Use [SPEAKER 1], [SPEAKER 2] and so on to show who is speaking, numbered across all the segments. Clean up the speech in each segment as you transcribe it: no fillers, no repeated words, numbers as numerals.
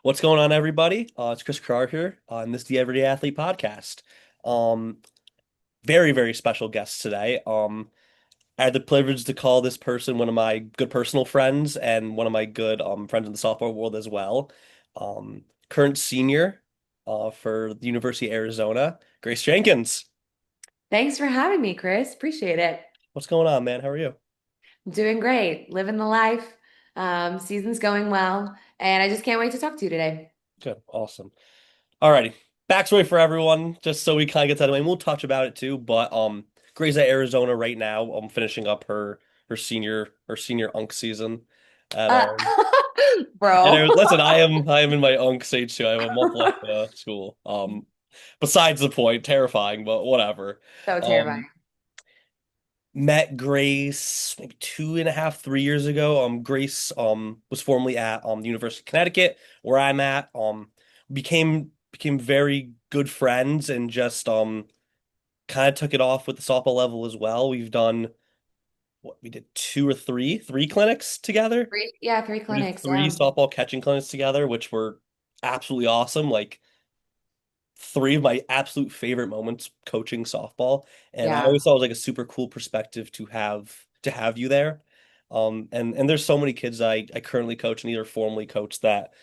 [SPEAKER 1] What's going on, everybody? It's Chris Carr here on this The Everyday Athlete podcast. Um, very, very special guest today. I had the privilege to call this person one of my good personal friends and one of my good friends in the softball world as well. Current senior for the University of Arizona, Grace Jenkins.
[SPEAKER 2] Thanks for having me, Chris. Appreciate it.
[SPEAKER 1] What's going on, man? How are you?
[SPEAKER 2] Doing great, living the life. Season's going well, and I just can't wait to talk to you today.
[SPEAKER 1] Good, awesome. Alrighty. Backstory for everyone, just so we kind of get that away. And we'll touch about it too, but Gray's at Arizona right now. Finishing up her senior UNC season at
[SPEAKER 2] Uh, bro.
[SPEAKER 1] listen, I am in my UNC stage too. I have a month left of school. Besides the point, terrifying, but whatever.
[SPEAKER 2] So
[SPEAKER 1] Um
[SPEAKER 2] terrifying.
[SPEAKER 1] Met Grace maybe 2.5, 3 years ago. Grace was formerly at the University of Connecticut, where I'm at. Became very good friends and just kind of took it off with the softball level as well. We've done what we did two or three clinics together.
[SPEAKER 2] Yeah, three
[SPEAKER 1] We did
[SPEAKER 2] clinics.
[SPEAKER 1] three
[SPEAKER 2] Yeah.
[SPEAKER 1] softball catching clinics together, which were absolutely awesome. Like three of my absolute favorite moments coaching softball, and I
[SPEAKER 2] Yeah.
[SPEAKER 1] always thought it was like a super cool perspective to have you there. And there's so many kids I currently coach and either formerly coach that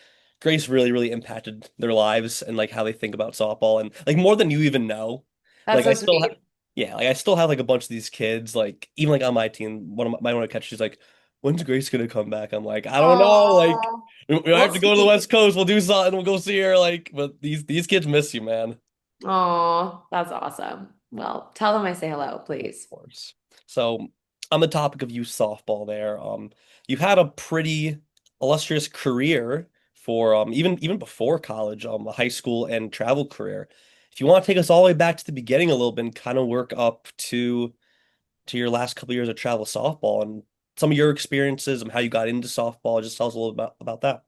[SPEAKER 1] Grace really really impacted their lives and like how they think about softball and like more than you even know.
[SPEAKER 2] That's
[SPEAKER 1] Like
[SPEAKER 2] so
[SPEAKER 1] I still have
[SPEAKER 2] sweet.
[SPEAKER 1] yeah, like I still have like a bunch of these kids like even like on my team. One of my catchers she's like, when's Grace gonna come back? I'm like, I don't know. Like
[SPEAKER 2] Oh,
[SPEAKER 1] we have
[SPEAKER 2] we'll
[SPEAKER 1] to go to the
[SPEAKER 2] see.
[SPEAKER 1] West Coast. We'll do something. We'll go see her. Like, but these kids miss you, man. Of
[SPEAKER 2] Oh, that's awesome. Well, tell them I say hello, please.
[SPEAKER 1] course. So, on the topic of youth softball, there, you've had a pretty illustrious career for even before college, a high school and travel career. If you want to take us all the way back to the beginning a little bit and kind of work up to your last couple years of travel softball and some of your experiences and how you got into softball, just tell us a little about that.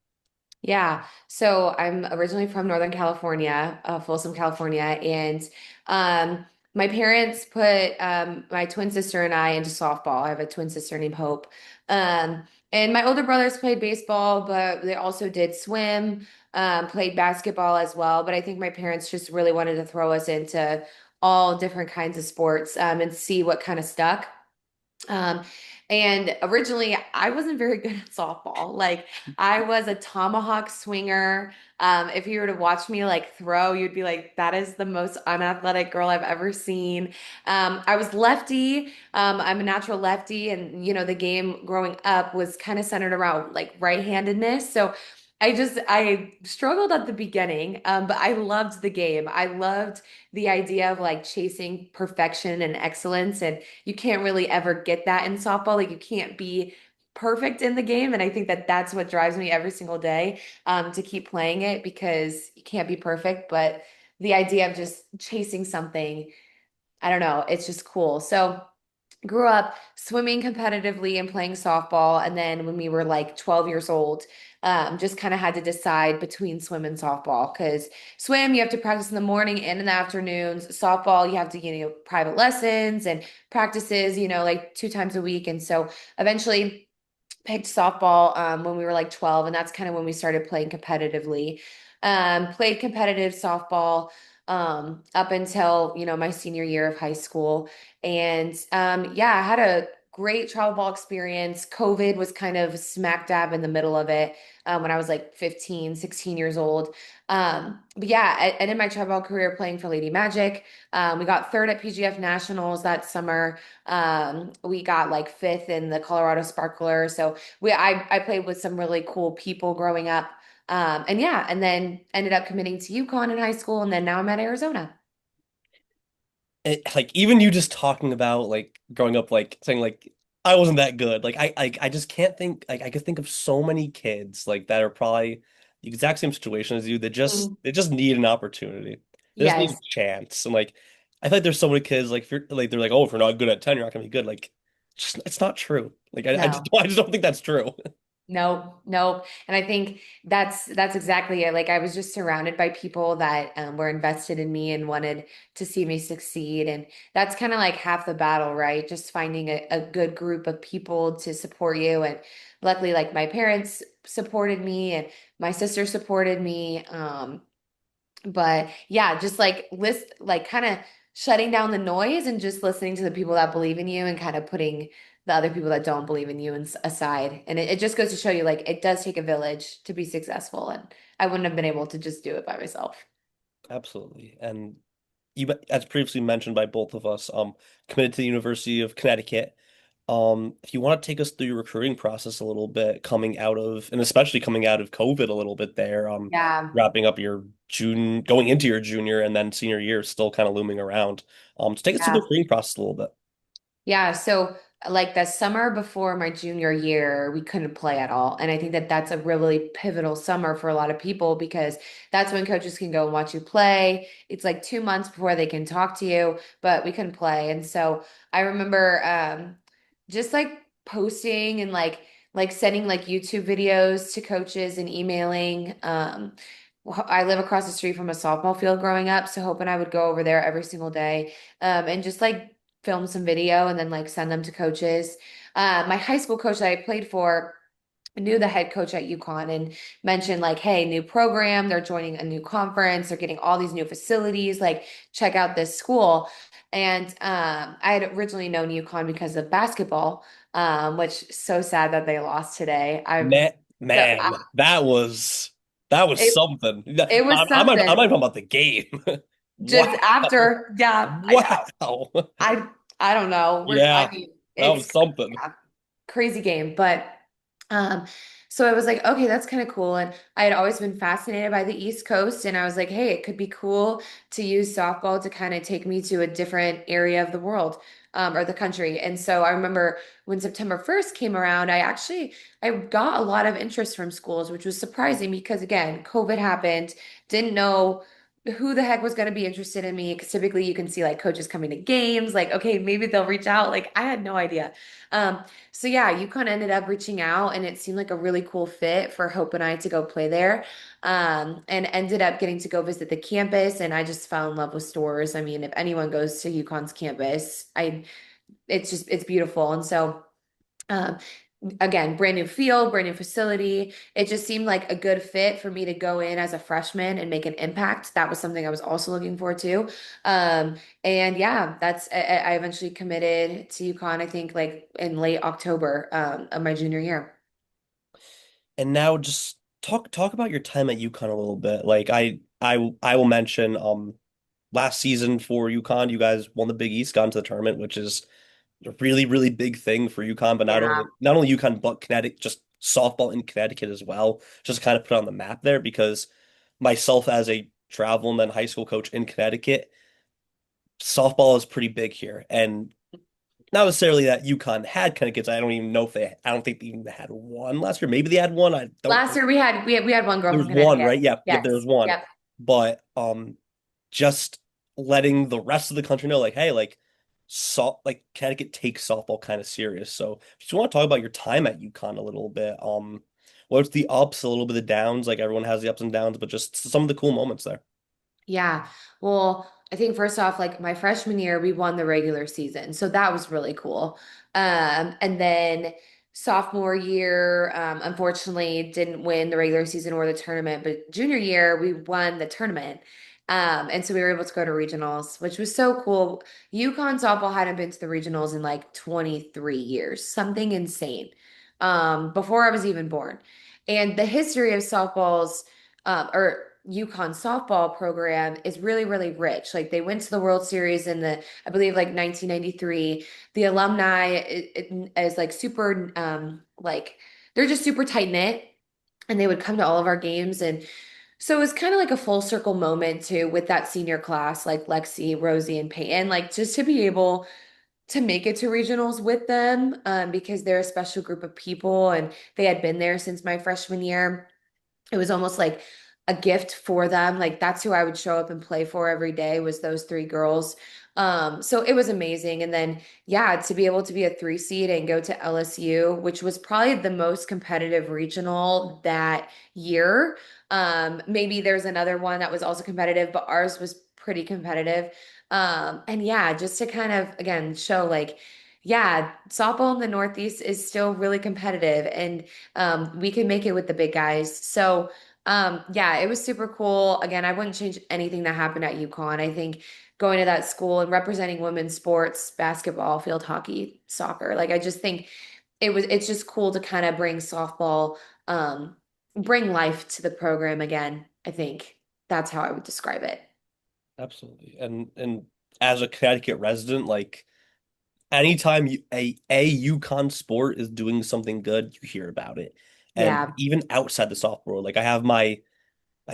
[SPEAKER 2] Yeah. So I'm originally from Northern California, Folsom, California, and my parents put my twin sister and I into softball. I have a twin sister named Hope. And my older brothers played baseball, but they also did swim, played basketball as well. But I think my parents just really wanted to throw us into all different kinds of sports, and see what kind of stuck. Um, and originally, I wasn't very good at softball. Like, I was a tomahawk swinger. If you were to watch me like throw, you'd be like, that is the most unathletic girl I've ever seen. I was lefty. I'm a natural lefty, and the game growing up was kind of centered around like right-handedness. So I struggled at the beginning, but I loved the game. I loved the idea of like chasing perfection and excellence, and you can't really ever get that in softball. Like you can't be perfect in the game, and I think that that's what drives me every single day, to keep playing it because you can't be perfect. But the idea of just chasing something, I don't know, it's just cool. So grew up swimming competitively and playing softball. And then when we were like 12 years old, just kind of had to decide between swim and softball because swim, you have to practice in the morning and in the afternoons. Softball, you have to, private lessons and practices, like 2 times a week. And so eventually picked softball when we were like 12, and that's kind of when we started playing competitively. Played competitive softball up until, my senior year of high school. And yeah, I had a great travel ball experience. COVID was kind of smack dab in the middle of it, when I was like 15, 16 years old. But yeah, I ended my travel ball career playing for Lady Magic. We got third at PGF Nationals that summer. We got like fifth in the Colorado Sparkler. So I played with some really cool people growing up. And yeah, and then ended up committing to UConn in high school, and then now I'm at Arizona.
[SPEAKER 1] Like even you just talking about like growing up like saying like I wasn't that good like I just can't think like I could think of so many kids like that are probably the exact same situation as you that just
[SPEAKER 2] Mm.
[SPEAKER 1] they just need an opportunity, they just need a
[SPEAKER 2] Yes.
[SPEAKER 1] chance. And like I feel like there's so many kids like if you're like they're like, oh, if you're not good at 10 you're not gonna be good. Like just it's not true. Like I just
[SPEAKER 2] No.
[SPEAKER 1] I just don't think that's true.
[SPEAKER 2] No, no. And I think that's exactly it. Like I was just surrounded by people that were invested in me and wanted to see me succeed. And that's kind of like half the battle, right? Just finding a good group of people to support you. And luckily, like my parents supported me and my sister supported me. But yeah, just like kind of shutting down the noise and just listening to the people that believe in you and kind of putting the other people that don't believe in you and aside. And it just goes to show you like it does take a village to be successful. And I wouldn't have been able to just do it by myself.
[SPEAKER 1] Absolutely. And you, as previously mentioned by both of us, committed to the University of Connecticut. If you want to take us through your recruiting process a little bit, coming out of, and especially coming out of COVID a little bit there,
[SPEAKER 2] Yeah.
[SPEAKER 1] wrapping up your June, going into your junior and then senior year, still kind of looming around. So take us through the
[SPEAKER 2] Yeah.
[SPEAKER 1] recruiting process a little bit.
[SPEAKER 2] Yeah, so like the summer before my junior year, we couldn't play at all. And I think that that's a really pivotal summer for a lot of people because that's when coaches can go and watch you play. It's like 2 months before they can talk to you, but we couldn't play. And so I remember just like posting and like sending like YouTube videos to coaches and emailing. I live across the street from a softball field growing up, so hoping I would go over there every single day and just like film some video and then like send them to coaches. My high school coach that I played for knew the head coach at UConn and mentioned like, hey, new program, they're joining a new conference, they're getting all these new facilities, like check out this school. And I had originally known UConn because of basketball, which is so sad that they lost today.
[SPEAKER 1] Man,
[SPEAKER 2] So
[SPEAKER 1] man, that was
[SPEAKER 2] it
[SPEAKER 1] something.
[SPEAKER 2] it was
[SPEAKER 1] I'm
[SPEAKER 2] something.
[SPEAKER 1] not even about the game. Wow.
[SPEAKER 2] Just after, yeah, I know.
[SPEAKER 1] Wow.
[SPEAKER 2] I I don't know. I
[SPEAKER 1] Yeah,
[SPEAKER 2] mean,
[SPEAKER 1] that was
[SPEAKER 2] it's
[SPEAKER 1] something.
[SPEAKER 2] yeah, crazy game, but um, so I was like, okay, that's kind of cool. And I had always been fascinated by the East Coast, and I was like, hey, it could be cool to use softball to kind of take me to a different area of the world, or the country. And so I remember when September 1st came around, I got a lot of interest from schools, which was surprising because again, COVID happened, didn't know who the heck was going to be interested in me because typically you can see like coaches coming to games like okay maybe they'll reach out like I had no idea so yeah, UConn ended up reaching out and it seemed like a really cool fit for Hope and I to go play there. And ended up getting to go visit the campus and I just fell in love with stores. I mean, if anyone goes to UConn's campus, it's beautiful. And so um, again, brand new field, brand new facility. It just seemed like a good fit for me to go in as a freshman and make an impact. That was something I was also looking forward to. And yeah, I eventually committed to UConn, I think like in late October, of my junior year.
[SPEAKER 1] And now just talk about your time at UConn a little bit. Like I will mention last season for UConn, you guys won the Big East, got into the tournament, which is a really, really big thing for UConn, but
[SPEAKER 2] Yeah.
[SPEAKER 1] not only UConn, but Connecticut, just softball in Connecticut as well. Just kind of put on the map there because myself as a travel and then high school coach in Connecticut, softball is pretty big here. And not necessarily that UConn had Connecticut's. I don't even know if I don't think they even had one last year. Maybe they had one. I don't
[SPEAKER 2] Last year we had one girl
[SPEAKER 1] There
[SPEAKER 2] from
[SPEAKER 1] was one,
[SPEAKER 2] Connecticut.
[SPEAKER 1] right? Yeah, yep, there was
[SPEAKER 2] Yes.
[SPEAKER 1] one.
[SPEAKER 2] Yep.
[SPEAKER 1] But just letting the rest of the country know, like, hey, like Connecticut takes softball kind of serious. So just want to talk about your time at UConn a little bit. What's the ups, a little bit of downs, like everyone has the ups and downs, but just some of the cool moments there.
[SPEAKER 2] Yeah. Well, I think first off, like my freshman year, we won the regular season. So that was really cool. And then sophomore year, unfortunately didn't win the regular season or the tournament, but junior year we won the tournament. And so we were able to go to regionals, which was so cool. UConn softball hadn't been to the regionals in like 23 years, something insane. Before I was even born. And the history of softball's or UConn softball program is really, really rich. Like they went to the World Series in I believe, like 1993. The alumni is like super, like they're just super tight knit, and they would come to all of our games. And so it was kind of like a full circle moment too with that senior class, like Lexi, Rosie, and Peyton, like just to be able to make it to regionals with them, because they're a special group of people, and they had been there since my freshman year. It was almost like a gift for them. Like that's who I would show up and play for every day was those three girls. So it was amazing. And then yeah, to be able to be a 3 seed and go to LSU, which was probably the most competitive regional that year. Maybe there's another one that was also competitive, but ours was pretty competitive. And yeah, just to kind of again show like Yeah, softball in the Northeast is still really competitive, and we can make it with the big guys. So, yeah, it was super cool. Again, I wouldn't change anything that happened at UConn. I think going to that school and representing women's sports, basketball, field hockey, soccer, like I just think it's just cool to kind of bring softball, bring life to the program again. I think that's how I would describe it.
[SPEAKER 1] Absolutely. And as a Connecticut resident, like anytime a UConn sport is doing something good, you hear about it. And
[SPEAKER 2] Yeah,
[SPEAKER 1] even outside the softball world, like I have my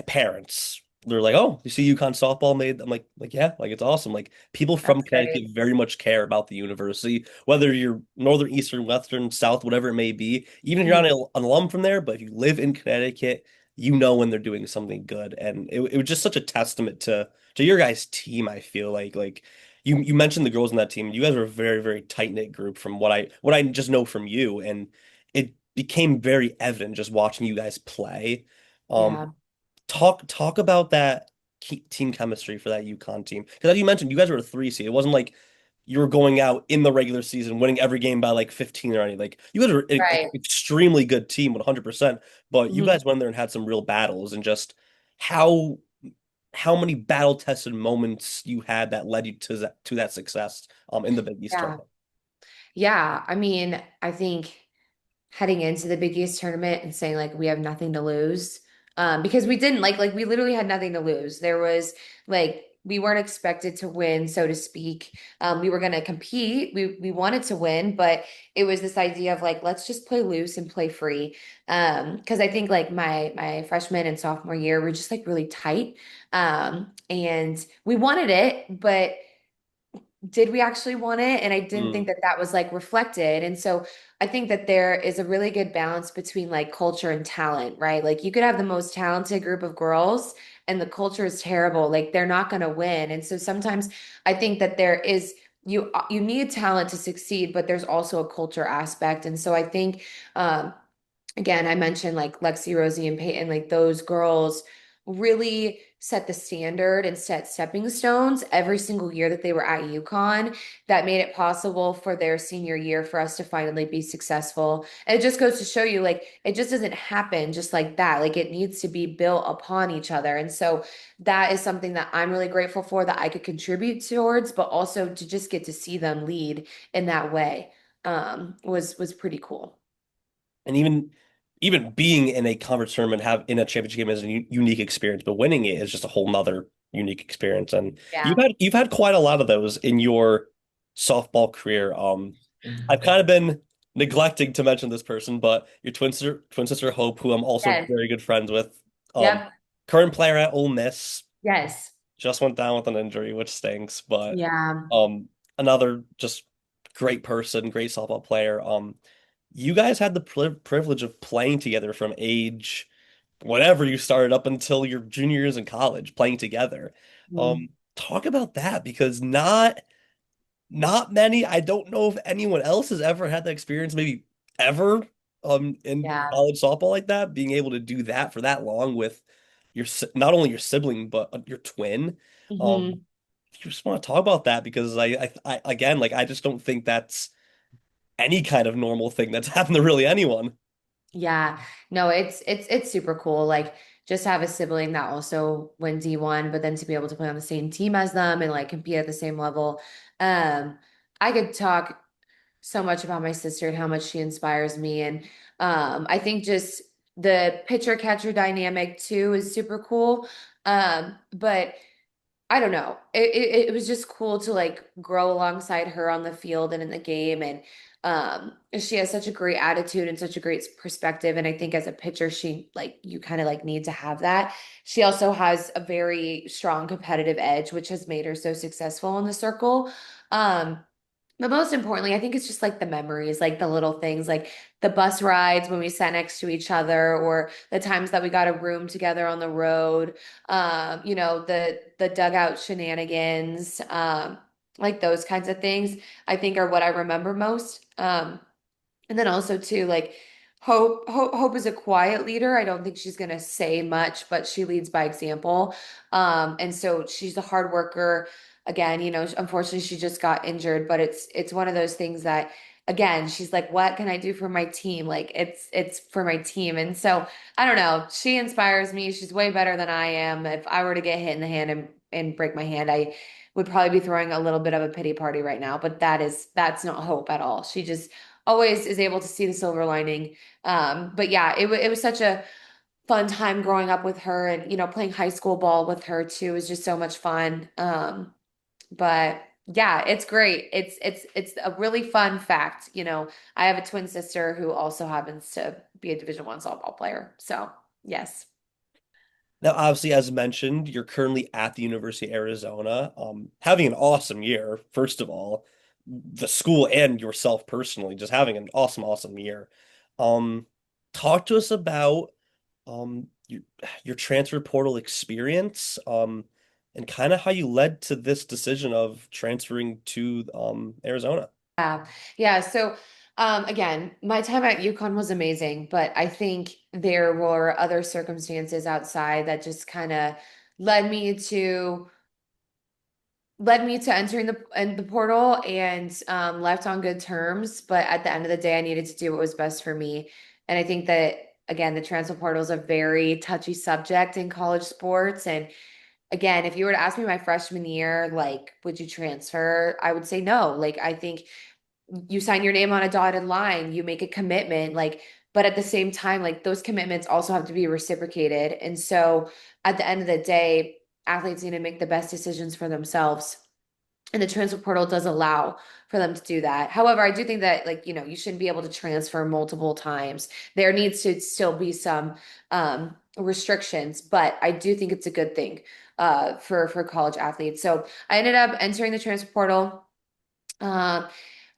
[SPEAKER 1] parents, they're like, "Oh, you see UConn softball made?" I'm like, yeah, like it's awesome. Like people from
[SPEAKER 2] that's great.
[SPEAKER 1] Connecticut very much care about the university, whether you're northern, eastern, western, south, whatever it may be. Even if you're not
[SPEAKER 2] Mhm.
[SPEAKER 1] an alum from there, but if you live in Connecticut, you know when they're doing something good. And it was just such a testament to your guys' team, I feel like you mentioned the girls in that team. You guys were a very, very tight-knit group from what I just know from you. And it became very evident just watching you guys play. Um,
[SPEAKER 2] Yeah,
[SPEAKER 1] talk about that team chemistry for that UConn team. Because as you mentioned, you guys were a three seed. It wasn't like you were going out in the regular season winning every game by like 15 or anything. Like you guys were an
[SPEAKER 2] right.
[SPEAKER 1] extremely good team, 100%. But you
[SPEAKER 2] Mhm.
[SPEAKER 1] guys went there and had some real battles and just how how many battle tested moments you had that led you to that success in the Big East
[SPEAKER 2] Yeah.
[SPEAKER 1] tournament.
[SPEAKER 2] Yeah. I mean, I think heading into the Big East tournament and saying like we have nothing to lose. Because we didn't like we literally had nothing to lose. There was like we weren't expected to win, so to speak. We were gonna compete. We wanted to win, but it was this idea of like let's just play loose and play free. Because I think like my freshman and sophomore year were just like really tight. And we wanted it, but did we actually want it? And I didn't think
[SPEAKER 1] Mm.
[SPEAKER 2] that that was like reflected. And so I think that there is a really good balance between like culture and talent, right? Like you could have the most talented group of girls and the culture is terrible. Like they're not going to win. And so sometimes I think that there is you need talent to succeed, but there's also a culture aspect. And so I think again, I mentioned like Lexi, Rosie, and Peyton, like those girls really set the standard and set stepping stones every single year that they were at UConn that made it possible for their senior year for us to finally be successful. And it just goes to show you like it just doesn't happen just like that. Like it needs to be built upon each other. And so that is something that I'm really grateful for that I could contribute towards, but also to just get to see them lead in that way was pretty cool.
[SPEAKER 1] And even being in a conference tournament, have in a championship game is a unique experience, but winning it is just a whole nother unique experience. And
[SPEAKER 2] Yeah.
[SPEAKER 1] you've had quite a lot of those in your softball career. I've kind of been neglecting to mention this person, but your twin sister Hope, who I'm also
[SPEAKER 2] Yes.
[SPEAKER 1] very good friends with, um,
[SPEAKER 2] Yep.
[SPEAKER 1] current player at Ole Miss,
[SPEAKER 2] Yes.
[SPEAKER 1] just went down with an injury, which stinks, but
[SPEAKER 2] Yeah.
[SPEAKER 1] um, another just great person, great softball player. You guys had the privilege of playing together from age whatever you started up until your junior years in college, playing together.
[SPEAKER 2] Mm.
[SPEAKER 1] Talk about that because not many. I don't know if anyone else has ever had that experience, maybe ever, in
[SPEAKER 2] Yeah.
[SPEAKER 1] college softball like that, being able to do that for that long with not only your sibling but your twin. Um,
[SPEAKER 2] Hmm.
[SPEAKER 1] you just want to talk about that because I again, like I just don't think that's any kind of normal thing that's happened to really anyone.
[SPEAKER 2] Yeah. No, it's super cool. Like just have a sibling that also went D1, but then to be able to play on the same team as them and like compete at the same level. Um, I could talk so much about my sister and how much she inspires me. And I think just the pitcher catcher dynamic too is super cool. But I don't know. It was just cool to like grow alongside her on the field and in the game. And she has such a great attitude and such a great perspective. And I think as a pitcher, she like you kind of like need to have that. She also has a very strong competitive edge, which has made her so successful in the circle. Um, but most importantly, I think it's just like the memories, like the little things, like the bus rides when we sat next to each other, or the times that we got a room together on the road. The dugout shenanigans, like those kinds of things, I think are what I remember most. And then also too, like Hope is a quiet leader. I don't think she's gonna say much, but she leads by example. And so she's a hard worker. again, unfortunately she just got injured, but it's one of those things that again, she's like, what can I do for my team? Like it's for my team. And so I don't know. She inspires me. She's way better than I am. If I were to get hit in the hand and break my hand, I would probably be throwing a little bit of a pity party right now, but that's not hope at all. She just always is able to see the silver lining. But yeah, it was such a fun time growing up with her and playing high school ball with her too was just so much fun. But yeah, it's great. It's a really fun fact. I have a twin sister who also happens to be a Division I softball player. So, yes.
[SPEAKER 1] Now, obviously, as mentioned, you're currently at the University of Arizona, having an awesome year, first of all, the school and yourself personally, just having an awesome, awesome year. Um, Talk to us about your transfer portal experience, and kind of how you led to this decision of transferring to Arizona.
[SPEAKER 2] Yeah. Yeah. So, again, my time at UConn was amazing, but I think there were other circumstances outside that just kind of led me to led me to entering the portal and left on good terms. But at the end of the day, I needed to do what was best for me. And I think that again, the transfer portal is a very touchy subject in college sports. And again, if you were to ask me my freshman year, like, would you transfer? I would say no. Like, I think you sign your name on a dotted line, you make a commitment, like, but at the same time, like those commitments also have to be reciprocated. And so at the end of the day, athletes need to make the best decisions for themselves. And the transfer portal does allow for them to do that. However, I do think that like, you shouldn't be able to transfer multiple times. There needs to still be some restrictions, but I do think it's a good thing for college athletes. So I ended up entering the transfer portal. Um,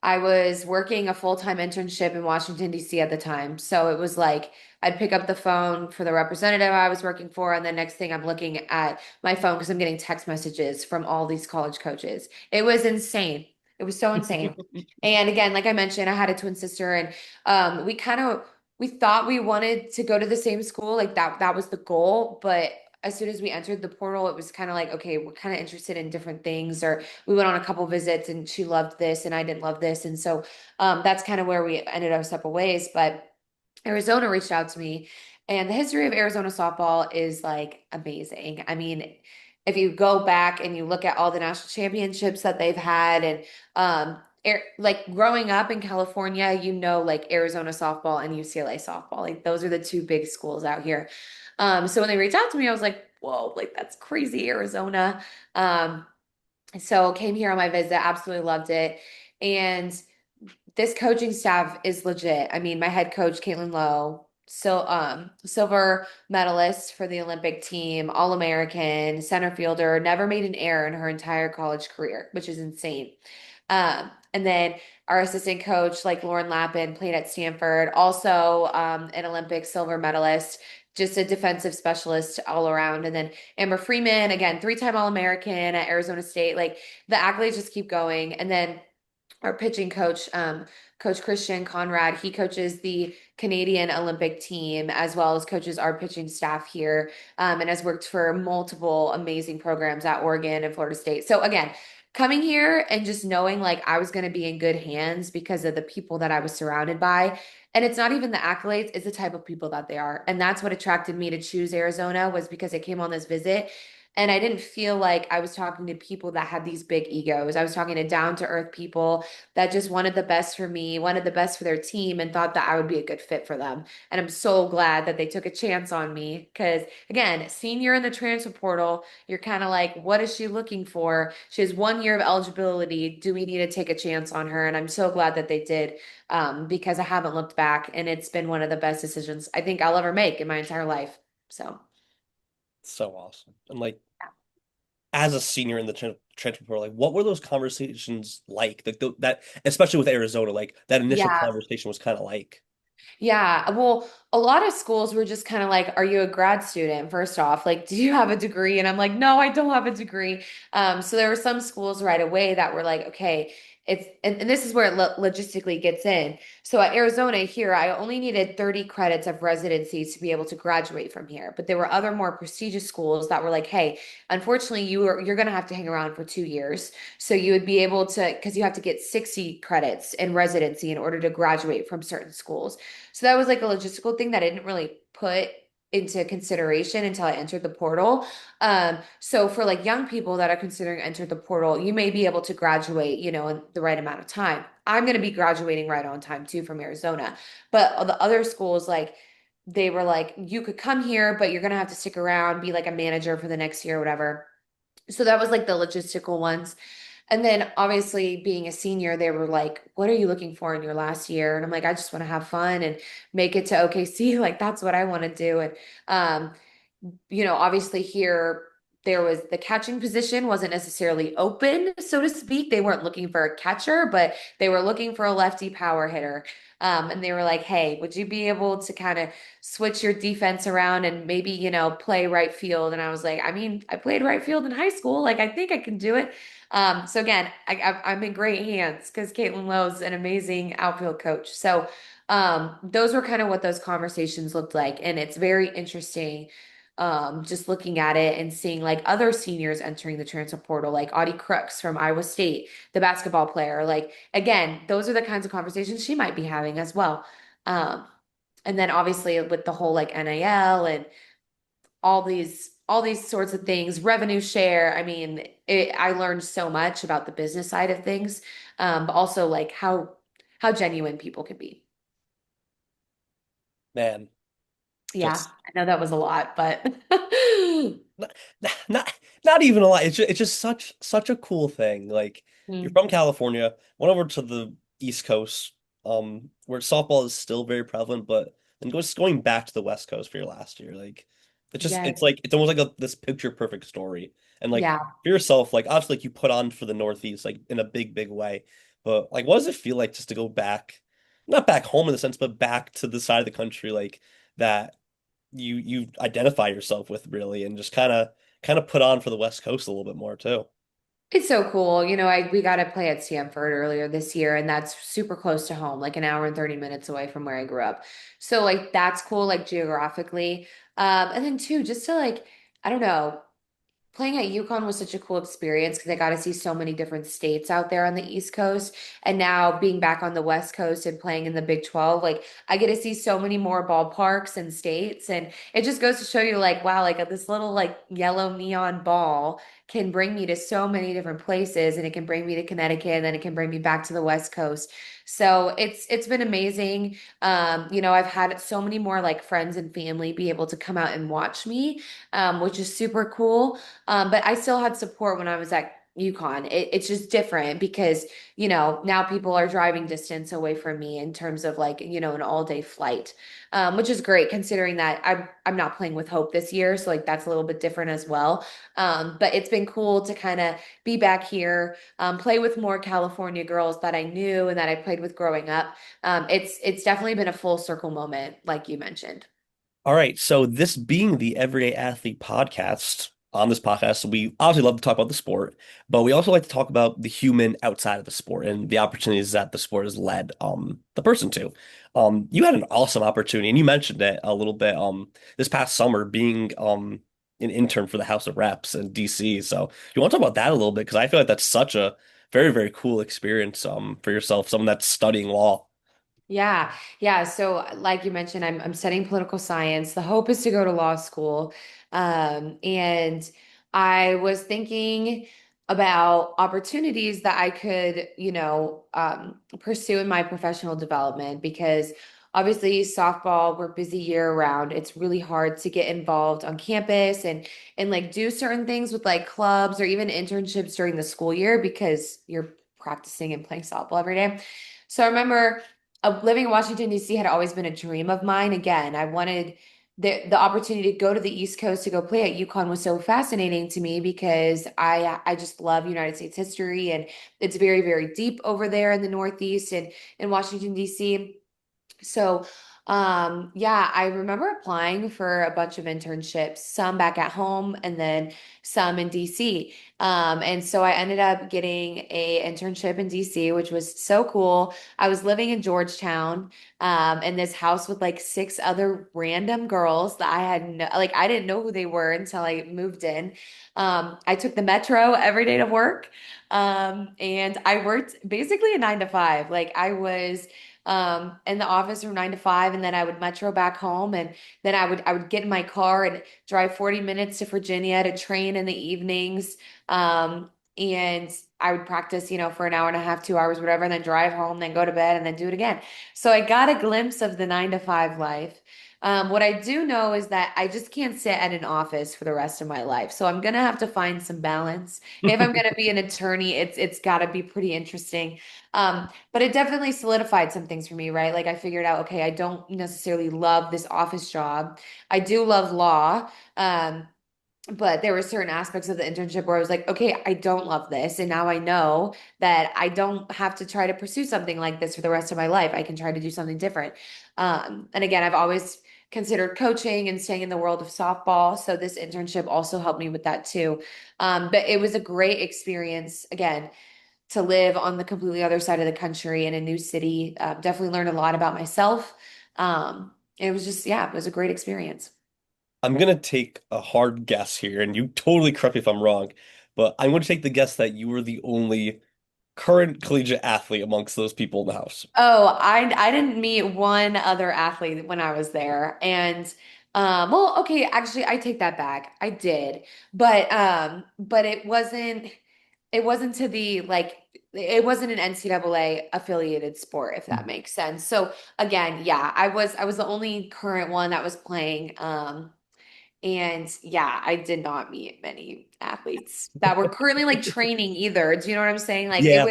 [SPEAKER 2] I was working a full-time internship in Washington, D.C. at the time. So it was like I'd pick up the phone for the representative I was working for, and the next thing I'm looking at my phone because I'm getting text messages from all these college coaches. It was insane. It was so insane. And again, like I mentioned, I had a twin sister, and we thought we wanted to go to the same school, like that was the goal. But as soon as we entered the portal, it was kind of like, okay, we're kind of interested in different things, or we went on a couple visits and she loved this and I didn't love this. And so that's kind of where we ended up separate ways. But Arizona reached out to me, and the history of Arizona softball is like amazing. I mean, if you go back and you look at all the national championships that they've had, and like growing up in California, like Arizona softball and UCLA softball, like those are the two big schools out here. So when they reached out to me, I was like, whoa, like that's crazy, Arizona. Um, so came here on my visit, absolutely loved it. And this coaching staff is legit. I mean, my head coach, Caitlin Lowe, silver medalist for the Olympic team, All-American, center fielder, never made an error in her entire college career, which is insane. And then our assistant coach, like Lauren Lappin, played at Stanford, also an Olympic silver medalist, just a defensive specialist all around. And then Amber Freeman, again, three-time All-American at Arizona State. Like the accolades just keep going. And then our pitching coach, Coach Christian Conrad, he coaches the Canadian Olympic team as well as coaches our pitching staff here, and has worked for multiple amazing programs at Oregon and Florida State. So again, coming here and just knowing like I was going to be in good hands because of the people that I was surrounded by. And it's not even the accolades, it's the type of people that they are. And that's what attracted me to choose Arizona was because I came on this visit and I didn't feel like I was talking to people that had these big egos. I was talking to down to earth people that just wanted the best for me, wanted the best for their team, and thought that I would be a good fit for them. And I'm so glad that they took a chance on me because, again, senior in the transfer portal, you're kind of like, what is she looking for? She has 1 year of eligibility. Do we need to take a chance on her? And I'm so glad that they did, because I haven't looked back, and it's been one of the best decisions I think I'll ever make in my entire life. So.
[SPEAKER 1] So awesome. And like as a senior in the transfer portal, like what were those conversations like? Like that, especially with Arizona, like that initial
[SPEAKER 2] Yeah.
[SPEAKER 1] conversation was kind of like.
[SPEAKER 2] Yeah, well, a lot of schools were just kind of like, "Are you a grad student?" First off, like, "Do you have a degree?" And I'm like, "No, I don't have a degree." So there were some schools right away that were like, "Okay, and this is where it logistically gets in. So at Arizona here, I only needed 30 credits of residency to be able to graduate from here. But there were other more prestigious schools that were like, hey, unfortunately, you're going to have to hang around for 2 years. So you would be able to, because you have to get 60 credits in residency in order to graduate from certain schools. So that was like a logistical thing that I didn't really put into consideration until I entered the portal. So for like young people that are considering enter the portal, you may be able to graduate, in the right amount of time. I'm going to be graduating right on time too from Arizona. But the other schools, like they were like, you could come here, but you're going to have to stick around, be like a manager for the next year or whatever. So that was like the logistical ones. And then obviously being a senior, they were like, what are you looking for in your last year? And I'm like, I just want to have fun and make it to OKC. Like that's what I want to do. And obviously here there was the catching position wasn't necessarily open, so to speak. They weren't looking for a catcher, but they were looking for a lefty power hitter. And they were like, hey, would you be able to kind of switch your defense around and maybe, play right field? And I was like, I mean, I played right field in high school. Like, I think I can do it. So again, I'm in great hands because Caitlin Lowe's an amazing outfield coach. So those were kind of what those conversations looked like. And it's very interesting just looking at it and seeing like other seniors entering the transfer portal, like Audie Crooks from Iowa State, the basketball player. Like, again, those are the kinds of conversations she might be having as well. Um, and then obviously with the whole like NIL and all these sorts of things, revenue share. I mean, I learned so much about the business side of things, but also like how genuine people can be.
[SPEAKER 1] Man,
[SPEAKER 2] Yeah,
[SPEAKER 1] just
[SPEAKER 2] I know that was a lot, but
[SPEAKER 1] not not, not even a lot. It's just such a cool thing. Like you're
[SPEAKER 2] Mm,
[SPEAKER 1] from California, went over to the East Coast, where softball is still very prevalent, but then going back to the West Coast for your last year, like it's
[SPEAKER 2] yes,
[SPEAKER 1] like it's almost like this picture perfect story. And like
[SPEAKER 2] yeah.
[SPEAKER 1] for yourself, like obviously like you put on for the Northeast like in a big way. But like what does it feel like just to go back, not back home in the sense, but back to the side of the country like that you identify yourself with really and just kind of put on for the West Coast a little bit more too.
[SPEAKER 2] It's so cool. We got to play at Stanford earlier this year, and that's super close to home, like an hour and 30 minutes away from where I grew up. So like that's cool, like geographically. And then too, just to like, I don't know, playing at UConn was such a cool experience because I got to see so many different states out there on the East Coast. And now being back on the West Coast and playing in the Big 12, like I get to see so many more ballparks and states. And it just goes to show you, like, wow, like this little like yellow neon ball can bring me to so many different places, and it can bring me to Connecticut, and then it can bring me back to the West Coast. So it's been amazing. I've had so many more like friends and family be able to come out and watch me, which is super cool. But I still had support when I was at UConn. It's just different because, now people are driving distance away from me in terms of like, an all day flight, which is great considering that I'm not playing with Hope this year. So like that's a little bit different as well. But it's been cool to kind of be back here, play with more California girls that I knew and that I played with growing up. It's definitely been a full circle moment, like you mentioned.
[SPEAKER 1] All right, so this being the Everyday Athlete podcast, on this podcast, we obviously love to talk about the sport, but we also like to talk about the human outside of the sport and the opportunities that the sport has led the person to. You had an awesome opportunity, and you mentioned it a little bit this past summer being an intern for the House of Reps in DC. So you want to talk about that a little bit because I feel like that's such a very cool experience for yourself, someone that's studying law.
[SPEAKER 2] Yeah, yeah. So, like you mentioned, I'm studying political science. The hope is to go to law school, and I was thinking about opportunities that I could, pursue in my professional development because obviously softball, we're busy year round. It's really hard to get involved on campus and like do certain things with like clubs or even internships during the school year because you're practicing and playing softball every day. So I remember living in Washington, D.C. had always been a dream of mine. Again, I wanted the opportunity to go to the East Coast to go play at UConn was so fascinating to me because I just love United States history and it's very, very deep over there in the Northeast and in Washington, D.C. So Yeah, I remember applying for a bunch of internships, some back at home and then some in DC. And so I ended up getting a internship in DC, which was so cool. I was living in Georgetown, in this house with like six other random girls that I had no, like I didn't know who they were until I moved in. I took the metro every day to work. And I worked basically a 9 to 5. Like I was in the office from 9 to 5, and then I would metro back home, and then I would get in my car and drive 40 minutes to Virginia to train in the evenings. And I would practice, for an hour and a half, 2 hours, whatever, and then drive home, then go to bed, and then do it again. So I got a glimpse of the 9 to 5 life. What I do know is that I just can't sit at an office for the rest of my life. So I'm gonna have to find some balance. If I'm gonna be an attorney, it's got to be pretty interesting. But it definitely solidified some things for me, right? Like I figured out, okay, I don't necessarily love this office job. I do love law. But there were certain aspects of the internship where I was like, okay, I don't love this. And now I know that I don't have to try to pursue something like this for the rest of my life. I can try to do something different. And again, I've always considered coaching and staying in the world of softball. So this internship also helped me with that too. But it was a great experience. Again, to live on the completely other side of the country in a new city. Definitely learned a lot about myself. It was just, yeah, it was a great experience.
[SPEAKER 1] I'm gonna take a hard guess here, and you totally correct me if I'm wrong, but I'm going to take the guess that you were the only current collegiate athlete amongst those people in the house.
[SPEAKER 2] Oh, I didn't meet one other athlete when I was there. And well, okay, actually I take that back. I did. But it wasn't to the like it wasn't an NCAA affiliated sport, if that makes sense. So again, yeah, I was the only current one that was playing. And yeah, I did not meet many athletes that were currently like training either. Do you know what I'm saying? Like
[SPEAKER 1] Yeah,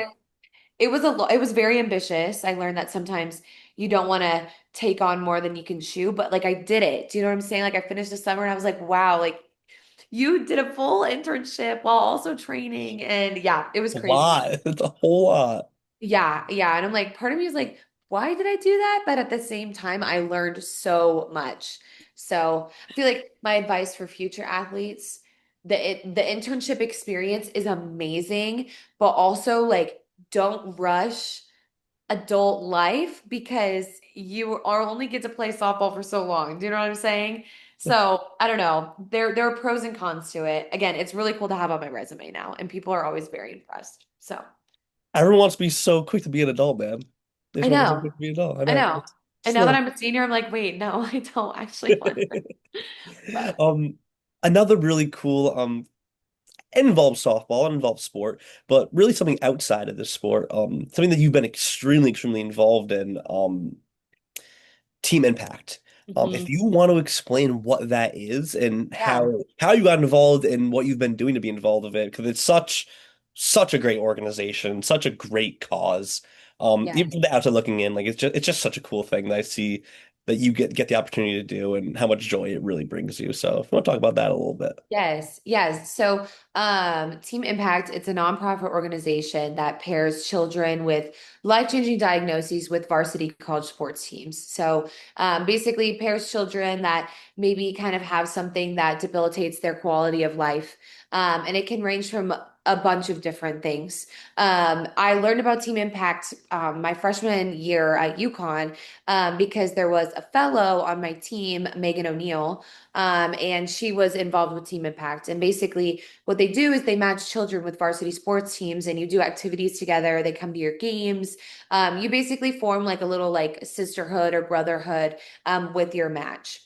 [SPEAKER 2] it was very ambitious. I learned that sometimes you don't want to take on more than you can chew, but like I did it. Do you know what I'm saying? Like I finished the summer and I was like, wow, like you did a full internship while also training. And yeah, it was
[SPEAKER 1] a
[SPEAKER 2] crazy.
[SPEAKER 1] lot. It's a whole lot.
[SPEAKER 2] Yeah, yeah. And I'm like, part of me is like, why did I do that? But at the same time, I learned so much. So I feel like my advice for future athletes, the internship experience is amazing, but also like don't rush adult life because you are only get to play softball for so long. Do you know what I'm saying? So I don't know. There are pros and cons to it. Again, it's really cool to have on my resume now, and people are always very impressed. So
[SPEAKER 1] Everyone wants to be so quick to be an adult, man. They
[SPEAKER 2] I
[SPEAKER 1] just want to be so
[SPEAKER 2] know.
[SPEAKER 1] quick to be an adult. I
[SPEAKER 2] I
[SPEAKER 1] know.
[SPEAKER 2] know. And
[SPEAKER 1] It's
[SPEAKER 2] now that
[SPEAKER 1] slow.
[SPEAKER 2] I'm a senior, I'm like, wait, no, I don't actually want to. But
[SPEAKER 1] Um, Another really cool it involves softball, it involves sport, but really something outside of this sport, something that you've been extremely involved in, team impact. If
[SPEAKER 2] mhm.
[SPEAKER 1] you want to explain what that is and
[SPEAKER 2] Yeah.
[SPEAKER 1] how you got involved and what you've been doing to be involved with it, because it's such a great organization, such a great cause.
[SPEAKER 2] Yeah.
[SPEAKER 1] Even from the outside looking in, like it's just such a cool thing that I see that you get the opportunity to do and how much joy it really brings you. So if you want to talk about that a little bit.
[SPEAKER 2] Yes, yes. So, Team Impact, it's a nonprofit organization that pairs children with life-changing diagnoses with varsity college sports teams. So, basically pairs children that maybe kind of have something that debilitates their quality of life. And it can range from a bunch of different things. I learned about Team Impact my freshman year at UConn because there was a fellow on my team, Megan O'Neill, and she was involved with Team Impact. And basically, what they do is they match children with varsity sports teams, and you do activities together. They come to your games. You basically form like a little like sisterhood or brotherhood with your match.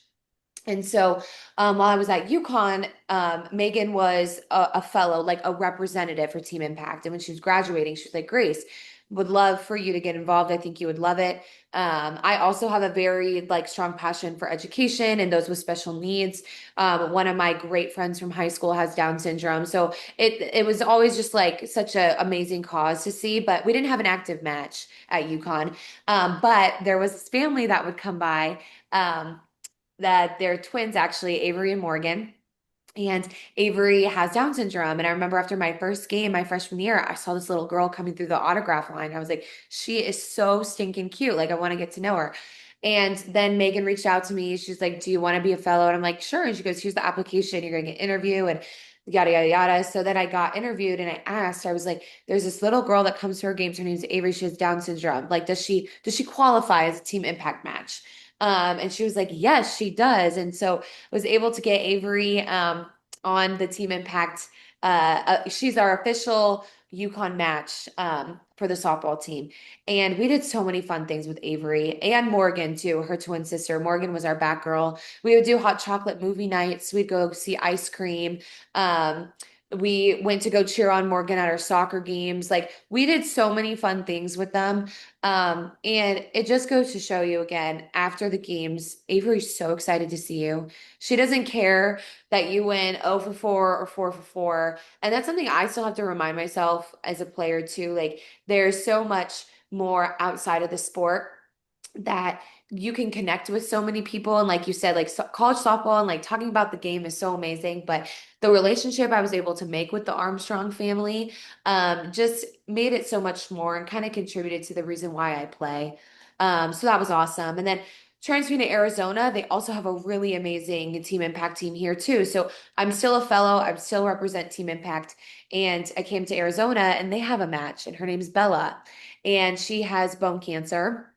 [SPEAKER 2] And so, while I was at UConn, Megan was a fellow, like a representative for Team Impact. And when she was graduating, she was like, Grace, would love for you to get involved. I think you would love it. I also have a very like strong passion for education and those with special needs. One of my great friends from high school has Down syndrome, so it was always just like such an amazing cause to see. But we didn't have an active match at UConn. But there was this family that would come by. That they're twins actually, Avery and Morgan. And Avery has Down syndrome. And I remember after my first game, my freshman year, I saw this little girl coming through the autograph line. I was like, she is so stinking cute. Like, I want to get to know her. And then Megan reached out to me. She's like, "Do you want to be a fellow?" And I'm like, "Sure." And she goes, "Here's the application. You're going to get an interview and yada, yada, yada." So then I got interviewed and I asked, I was like, "There's this little girl that comes to her games. Her name's Avery. She has Down syndrome. Like, does she qualify as a team impact match?" And she was like, "Yes, she does." And so I was able to get Avery on the team impact. She's our official Yukon match for the softball team. And we did so many fun things with Avery and Morgan too, her twin sister. Morgan was our back girl. We would do hot chocolate movie nights. We'd go see ice cream. Um, we went to go cheer on Morgan at our soccer games. Like we did so many fun things with them. And it just goes to show you again, after the games, Avery's so excited to see you. She doesn't care that you win 0 for 4 or 4 for 4. And that's something I still have to remind myself as a player too. Like there's so much more outside of the sport that you can connect with so many people. And like you said, like college softball and like talking about the game is so amazing. But the relationship I was able to make with the Armstrong family just made it so much more and kind of contributed to the reason why I play. So that was awesome. And then transferring to Arizona, they also have a really amazing team impact team here too. So I'm still a fellow, I'm still represent Team Impact. And I came to Arizona and they have a match, and her name's Bella, and she has bone cancer.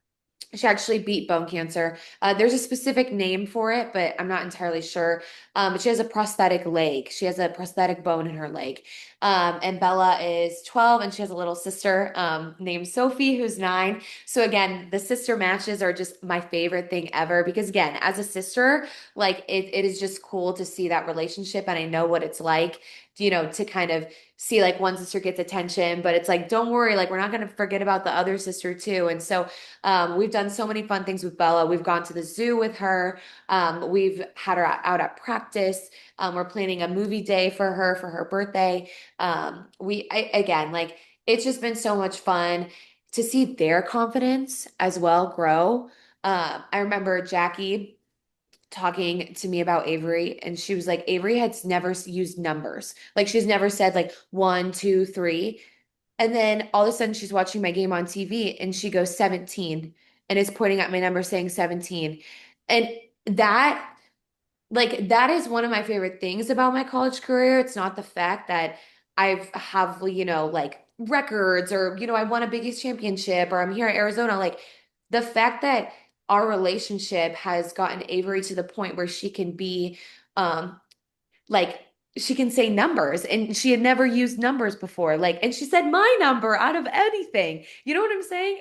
[SPEAKER 2] She actually beat bone cancer. There's a specific name for it, but I'm not entirely sure. But she has a prosthetic leg. She has a prosthetic bone in her leg. And Bella is 12, and she has a little sister named Sophie, who's 9. So again, the sister matches are just my favorite thing ever because again, as a sister, like it is just cool to see that relationship, and I know what it's like, to kind of see like one sister gets attention, but it's like, don't worry, like we're not going to forget about the other sister too. And so we've done so many fun things with Bella. We've gone to the zoo with her. We've had her out at practice. We're planning a movie day for her birthday. Again, like it's just been so much fun to see their confidence as well grow. I remember Jackie talking to me about Avery, and she was like, Avery had never used numbers. Like she's never said like 1, 2, 3. And then all of a sudden she's watching my game on TV and she goes 17 and is pointing at my number saying 17. And that that is one of my favorite things about my college career. It's not the fact that I've have, like records or, I won a Big East championship or I'm here at Arizona. Like the fact that our relationship has gotten Avery to the point where she can be um like she can say numbers, and she had never used numbers before, like, and she said my number out of anything, you know what I'm saying?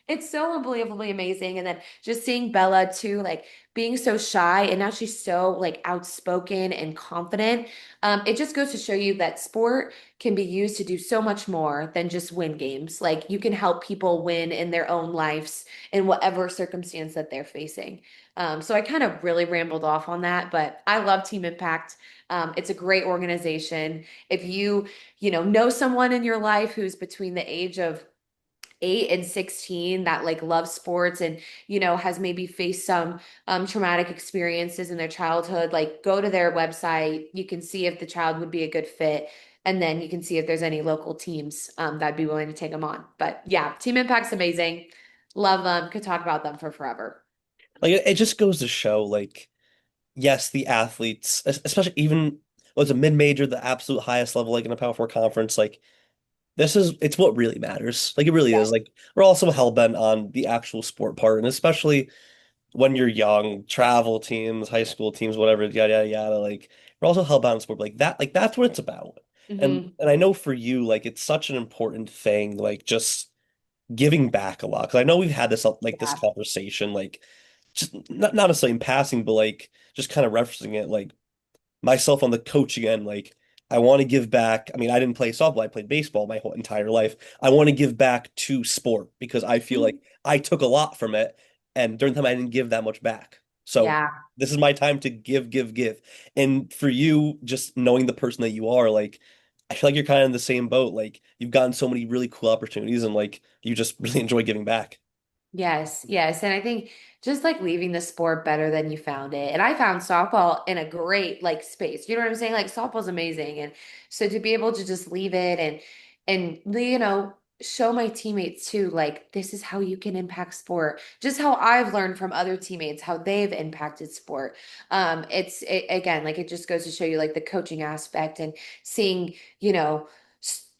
[SPEAKER 2] It's so unbelievably amazing. And then just seeing Bella too, like being so shy and now she's so like outspoken and confident. It just goes to show you that sport can be used to do so much more than just win games. Like you can help people win in their own lives in whatever circumstance that they're facing. So I kind of really rambled off on that, but I love Team Impact. It's a great organization. If you know someone in your life who's between the age of 8 and 16 that like loves sports and has maybe faced some traumatic experiences in their childhood, like go to their website. You can see if the child would be a good fit. And then you can see if there's any local teams that'd be willing to take them on. But yeah, Team Impact's amazing. Love them. Could talk about them for forever.
[SPEAKER 1] Like it just goes to show, like, yes, the athletes, especially even was a mid-major, the absolute highest level, like in a Power Four conference, like it's what really matters. Like it really is. Like we're also hell-bent on the actual sport part, and especially when you're young, travel teams, high school teams, whatever, yada yada yada. Like we're also hell-bound on sport. Like that, like that's what it's about. And
[SPEAKER 2] Hmm.
[SPEAKER 1] and I know for you, like it's such an important thing, like just giving back a lot. Because I know we've had this
[SPEAKER 2] Yeah.
[SPEAKER 1] conversation, like just not necessarily in passing, but like just kind of referencing it, like myself on the coach again, like I want to give back. I mean, I didn't play softball, I played baseball my whole entire life. I want to give back to sport because I feel like I took a lot from it, and during the time I didn't give that much back. So
[SPEAKER 2] Yeah.
[SPEAKER 1] this is my time to give, give, give. And for you, just knowing the person that you are, like I feel like you're kind of in the same boat. Like you've gotten so many really cool opportunities and like you just really enjoy giving back.
[SPEAKER 2] Yes, yes. And I think just like leaving the sport better than you found it. And I found softball in a great like space. You know what I'm saying? Like softball's amazing. And so to be able to just leave it and show my teammates too, like this is how you can impact sport. Just how I've learned from other teammates, how they've impacted sport. Again, like it just goes to show you like the coaching aspect and seeing,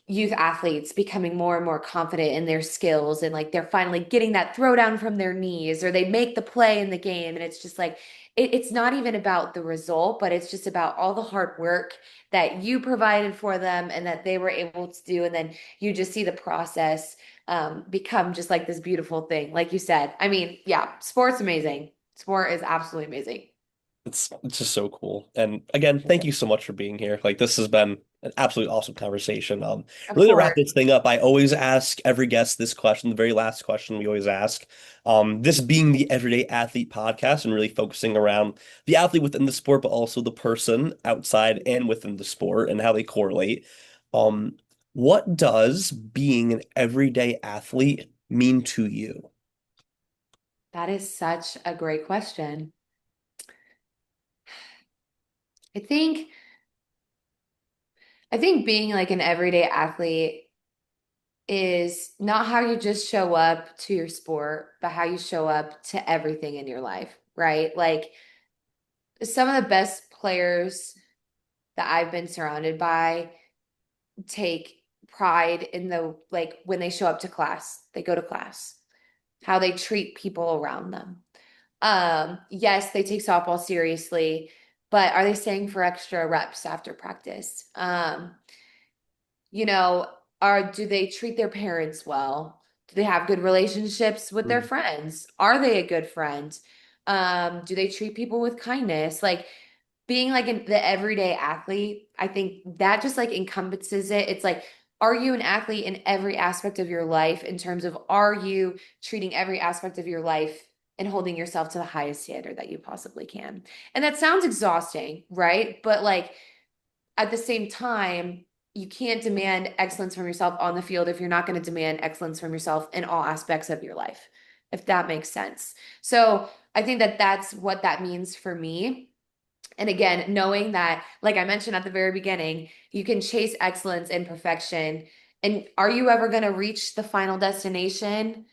[SPEAKER 2] youth athletes becoming more and more confident in their skills and like they're finally getting that throwdown from their knees or they make the play in the game. And it's just like it's not even about the result, but it's just about all the hard work that you provided for them and that they were able to do. And then you just see the process become just like this beautiful thing. Like you said, I mean, yeah, sport's amazing. Sport is absolutely amazing.
[SPEAKER 1] It's just so cool. And again, thank you so much for being here. Like this has been an absolutely awesome conversation.
[SPEAKER 2] Of
[SPEAKER 1] Really to wrap
[SPEAKER 2] course.
[SPEAKER 1] this thing up, I always ask every guest this question, the very last question we always ask. This being the Everyday Athlete podcast and really focusing around the athlete within the sport, but also the person outside and within the sport and how they correlate. Um, what does being an everyday athlete mean to you?
[SPEAKER 2] That is such a great question. I think I think being like an everyday athlete is not how you just show up to your sport, but how you show up to everything in your life, right? Like some of the best players that I've been surrounded by take pride in the like when they show up to class, they go to class, how they treat people around them. Yes, they take softball seriously, but are they staying for extra reps after practice? You know, do they treat their parents well? Do they have good relationships with their
[SPEAKER 1] Mm.
[SPEAKER 2] friends? Are they a good friend? Do they treat people with kindness? Like being like the everyday athlete, I think that just like encompasses it. It's like, are you an athlete in every aspect of your life in terms of are you treating every aspect of your life and holding yourself to the highest standard that you possibly can? And that sounds exhausting, right? But like at the same time, you can't demand excellence from yourself on the field if you're not going to demand excellence from yourself in all aspects of your life, if that makes sense. So I think that that's what that means for me. And again, knowing that, like I mentioned at the very beginning, you can chase excellence and perfection. And are you ever going to reach the final destination?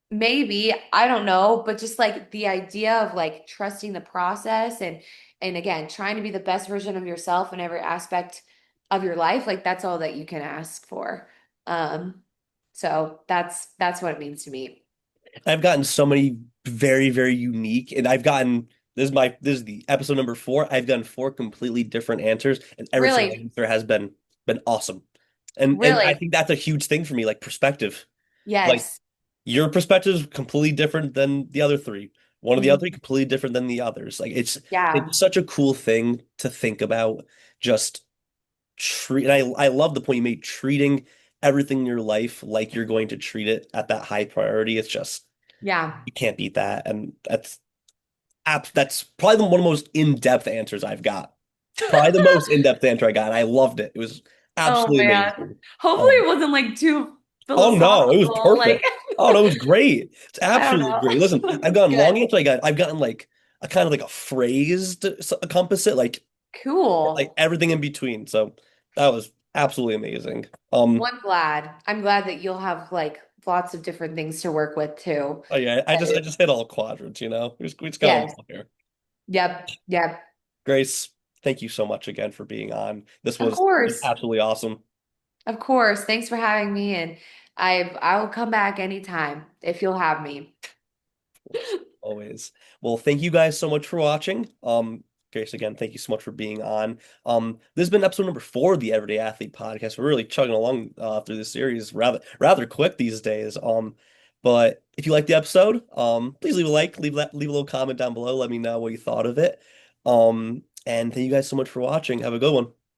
[SPEAKER 2] Maybe, I don't know, but just like the idea of like trusting the process and again, trying to be the best version of yourself in every aspect of your life, like that's all that you can ask for. Um, so that's what it means to me.
[SPEAKER 1] I've gotten so many very, very unique, and this is the episode number four. I've gotten four completely different answers, and every single
[SPEAKER 2] Really,
[SPEAKER 1] answer has been awesome. And I
[SPEAKER 2] really,
[SPEAKER 1] think that's a huge thing for me, like perspective. Like
[SPEAKER 2] yes.
[SPEAKER 1] your perspective is completely different than the other three. One of the other three
[SPEAKER 2] Mhm.
[SPEAKER 1] completely different than the others. Like it's
[SPEAKER 2] Yeah,
[SPEAKER 1] such a cool thing to think about. Just treat. And I love the point you made, treating everything in your life like you're going to treat it at that high priority. It's just
[SPEAKER 2] yeah.
[SPEAKER 1] you can't beat that. And that's probably one of the most in-depth answers I've got. Probably the most in-depth answer I got. And I loved it. It was
[SPEAKER 2] Oh
[SPEAKER 1] absolutely
[SPEAKER 2] man.
[SPEAKER 1] amazing.
[SPEAKER 2] Hopefully
[SPEAKER 1] Um,
[SPEAKER 2] it wasn't like too
[SPEAKER 1] oh no, it was
[SPEAKER 2] philosophical. Like,
[SPEAKER 1] perfect. Oh no, it was great. It's
[SPEAKER 2] I don't
[SPEAKER 1] absolutely
[SPEAKER 2] know.
[SPEAKER 1] great. Listen, I've gotten
[SPEAKER 2] Good.
[SPEAKER 1] long answer. I've gotten like a kind of like a phrase to encompass it, like
[SPEAKER 2] Cool.
[SPEAKER 1] everything in between. So that was absolutely amazing.
[SPEAKER 2] Well, I'm glad. I'm glad that you'll have like lots of different things to work with too.
[SPEAKER 1] Oh yeah, I just hit all quadrants, you know. We just got them
[SPEAKER 2] Yes.
[SPEAKER 1] all here.
[SPEAKER 2] Yep. Yep.
[SPEAKER 1] Grace, thank you so much again for being on. This
[SPEAKER 2] Of
[SPEAKER 1] was
[SPEAKER 2] course.
[SPEAKER 1] absolutely awesome.
[SPEAKER 2] Of course. Thanks for having me. And I will come back anytime if you'll have me.
[SPEAKER 1] Always. Well, thank you guys so much for watching. Grace, again, thank you so much for being on. This has been episode number four of the Everyday Athlete podcast. We're really chugging along through this series rather quick these days. But if you liked the episode, please leave a like, leave a little comment down below. Let me know what you thought of it. And thank you guys so much for watching. Have a good one.